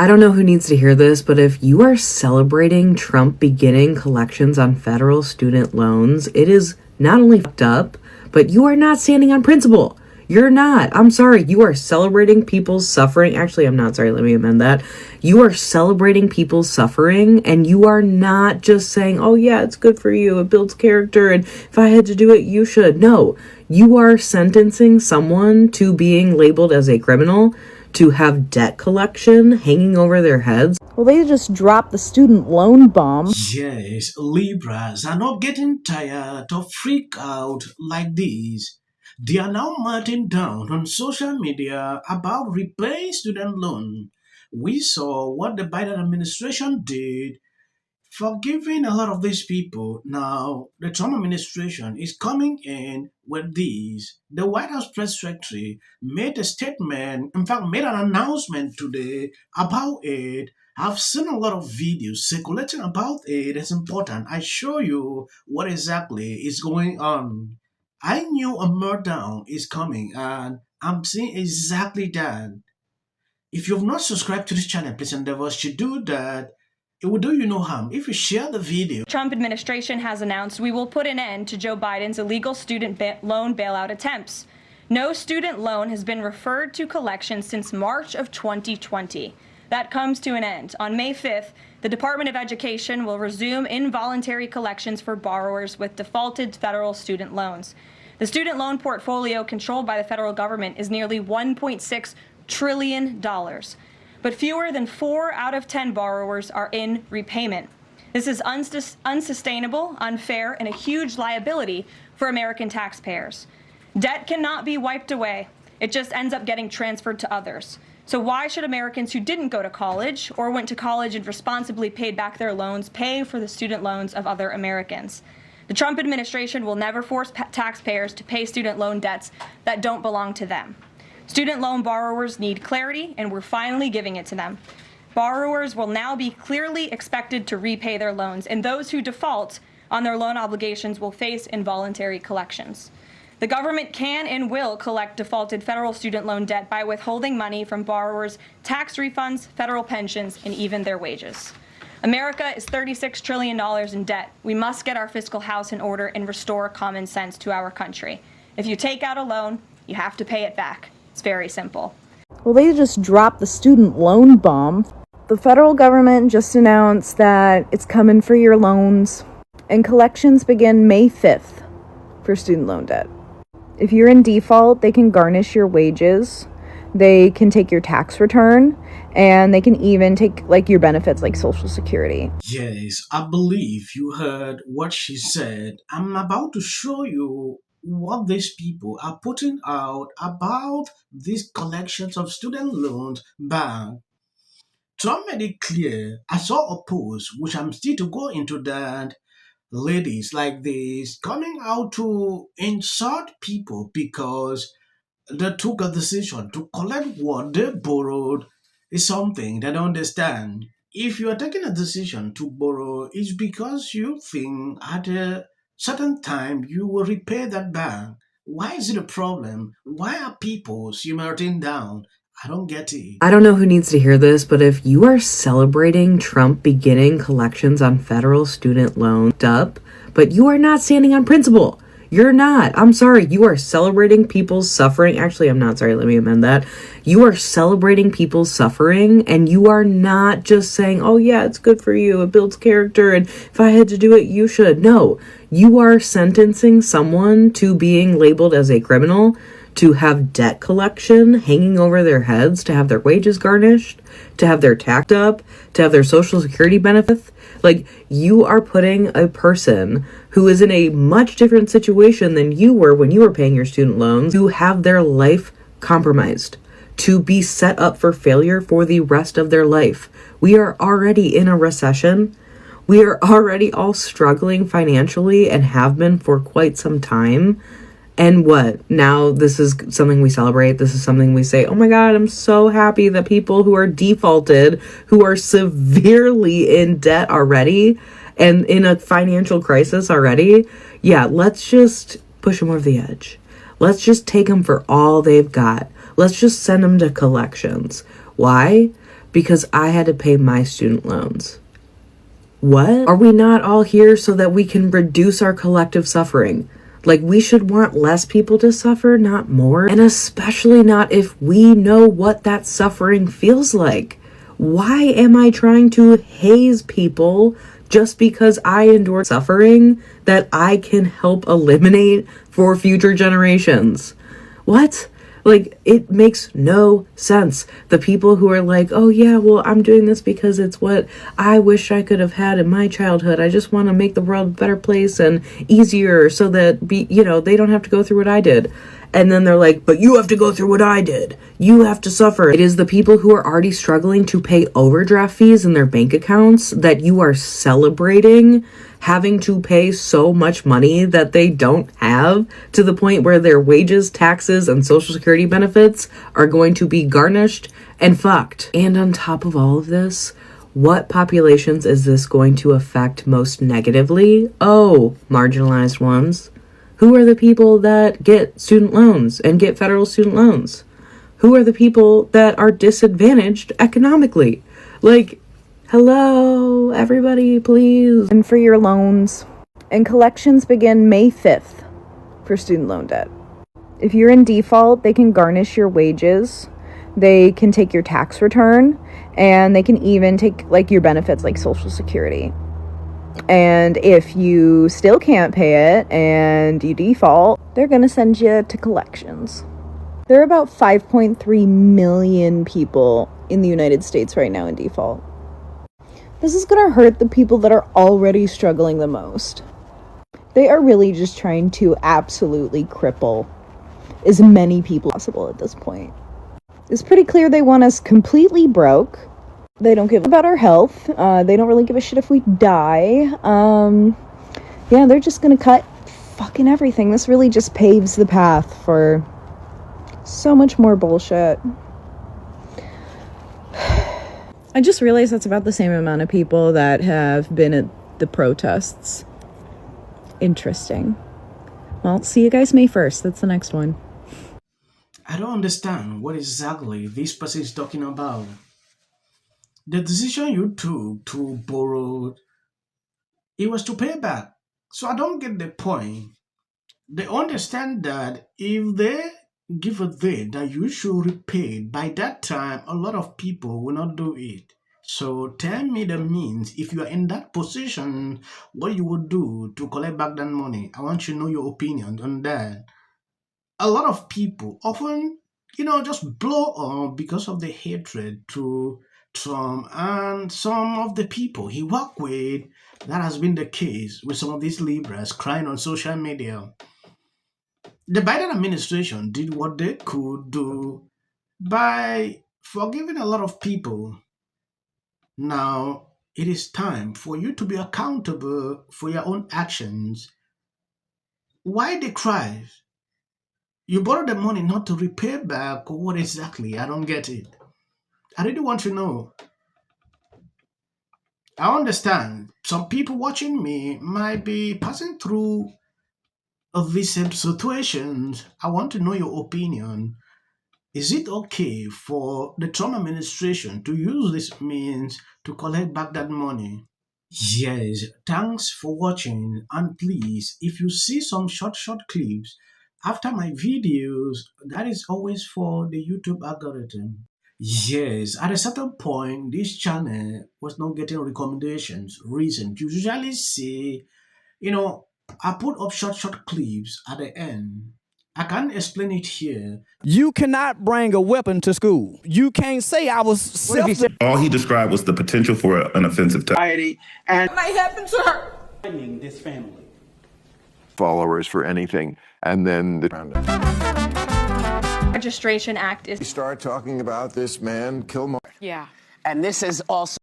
I don't know who needs to hear this, but if you are celebrating Trump beginning collections on federal student loans, it is not only fucked up, but you are not standing on principle. You're not. I'm sorry. You are celebrating people's suffering. Actually, I'm not sorry. Let me amend that. You are celebrating people's suffering, and you are not just saying, oh, yeah, it's good for you. It builds character, and if I had to do it, you should. No, you are sentencing someone to being labeled as a criminal, to have debt collection hanging over their heads. Well, they just dropped the student loan bomb. Yes, Libras are not getting tired of freak out like this. They are now melting down on social media about repaying student loan. We saw what the Biden administration did forgiving a lot of these people. Now, the Trump administration is coming in with these. The White House press secretary made a statement, in fact, made an announcement today about it. I've seen a lot of videos circulating about it. It's important. I show you what exactly is going on. I knew a meltdown is coming, and I'm seeing exactly that. If you've not subscribed to this channel, please endeavor to do that. It will do you no harm if you share the video. Trump administration has announced we will put an end to Joe Biden's illegal student loan bailout attempts. No student loan has been referred to collection since March of 2020. That comes to an end. On May 5th, the Department of Education will resume involuntary collections for borrowers with defaulted federal student loans. The student loan portfolio controlled by the federal government is nearly $1.6 trillion. But fewer than 4 out of 10 borrowers are in repayment. This is unsustainable, unfair, and a huge liability for American taxpayers. Debt cannot be wiped away. It just ends up getting transferred to others. So why should Americans who didn't go to college or went to college and responsibly paid back their loans pay for the student loans of other Americans? The Trump administration will never force taxpayers to pay student loan debts that don't belong to them. Student loan borrowers need clarity, and we're finally giving it to them. Borrowers will now be clearly expected to repay their loans, and those who default on their loan obligations will face involuntary collections. The government can and will collect defaulted federal student loan debt by withholding money from borrowers, tax refunds, federal pensions, and even their wages. America is $36 trillion in debt. We must get our fiscal house in order and restore common sense to our country. If you take out a loan, you have to pay it back. It's very simple. Well, they just dropped the student loan bomb. The federal government just announced that it's coming for your loans, and collections begin May 5th for student loan debt. If you're in default, they can garnish your wages, they can take your tax return, and they can even take your benefits like Social Security. Yes, I believe you heard what she said. I'm about to show you what these people are putting out about these collections of student loans bank. Trump made it clear. I saw a post, which I'm still to go into that. Ladies like this coming out to insult people because they took a decision to collect what they borrowed is something they don't understand. If you are taking a decision to borrow, it's because you think at a certain time you will repay that bank. Why is it a problem? Why are people melting down? I don't get it. I don't know who needs to hear this, but if you are celebrating Trump beginning collections on federal student loans, but you are not standing on principle. You're not. I'm sorry. You are celebrating people's suffering. Actually, I'm not sorry. Let me amend that. You are celebrating people's suffering, and you are not just saying, oh, yeah, it's good for you. It builds character, and if I had to do it, you should. No, you are sentencing someone to being labeled as a criminal, to have debt collection hanging over their heads, to have their wages garnished, to have their tax up, to have their Social Security benefits. You are putting a person who is in a much different situation than you were when you were paying your student loans to have their life compromised, to be set up for failure for the rest of their life. We are already in a recession. We are already all struggling financially and have been for quite some time. And what? Now this is something we celebrate. This is something we say, oh my God, I'm so happy that people who are defaulted, who are severely in debt already and in a financial crisis already, yeah, let's just push them over the edge. Let's just take them for all they've got. Let's just send them to collections. Why? because I had to pay my student loans. What? Are we not all here so that we can reduce our collective suffering? Like, we should want less people to suffer, not more. And especially not if we know what that suffering feels like. Why am I trying to haze people just because I endure suffering that I can help eliminate for future generations? What? Like, it makes no sense. The people who are like, oh yeah, well, I'm doing this because it's what I wish I could have had in my childhood. I just want to make the world a better place and easier so that, they don't have to go through what I did. And then they're like, but you have to go through what I did. You have to suffer. It is the people who are already struggling to pay overdraft fees in their bank accounts that you are celebrating having to pay so much money that they don't have, to the point where their wages, taxes, and social security benefits are going to be garnished and fucked. And on top of all of this, what populations is this going to affect most negatively? Oh, marginalized ones. Who are the people that get student loans and get federal student loans? Who are the people that are disadvantaged economically? Like, hello, everybody, please. And for your loans. And collections begin May 5th for student loan debt. If you're in default, they can garnish your wages. They can take your tax return. And they can even take, your benefits like Social Security. And if you still can't pay it and you default, they're going to send you to collections. There are about 5.3 million people in the United States right now in default. This is going to hurt the people that are already struggling the most. They are really just trying to absolutely cripple as many people as possible at this point. It's pretty clear they want us completely broke. They don't give about our health. They don't really give a shit if we die. They're just gonna cut fucking everything. This really just paves the path for so much more bullshit. I just realized that's about the same amount of people that have been at the protests. Interesting. Well, see you guys May 1st. That's the next one. I don't understand what exactly this person is talking about. The decision you took to borrow, it was to pay back. So I don't get the point. They understand that if they give a date that you should repay, by that time, a lot of people will not do it. So tell me the means, if you are in that position, what you would do to collect back that money. I want you to know your opinion on that. A lot of people often, just blow up because of the hatred to Trump and some of the people he worked with. That has been the case with some of these Libras crying on social media. The Biden administration did what they could do by forgiving a lot of people. Now, it is time for you to be accountable for your own actions. Why the cry? You borrowed the money not to repay back, or what exactly? I don't get it. I really want to know. I understand some people watching me might be passing through these same situations. I want to know your opinion. Is it okay for the Trump administration to use this means to collect back that money? Yes, thanks for watching. And please, if you see some short clips after my videos, that is always for the YouTube algorithm. Yes, at a certain point, this channel was not getting recommendations. Reason you usually see, you know, I put up short clips at the end. I can't explain it here. You cannot bring a weapon to school. You can't say I was self. All he described was the potential for an offensive and might happen to her. This family. Followers for anything, and then the Registration Act is. We start talking about this man, Kilmore. Yeah, and this is also.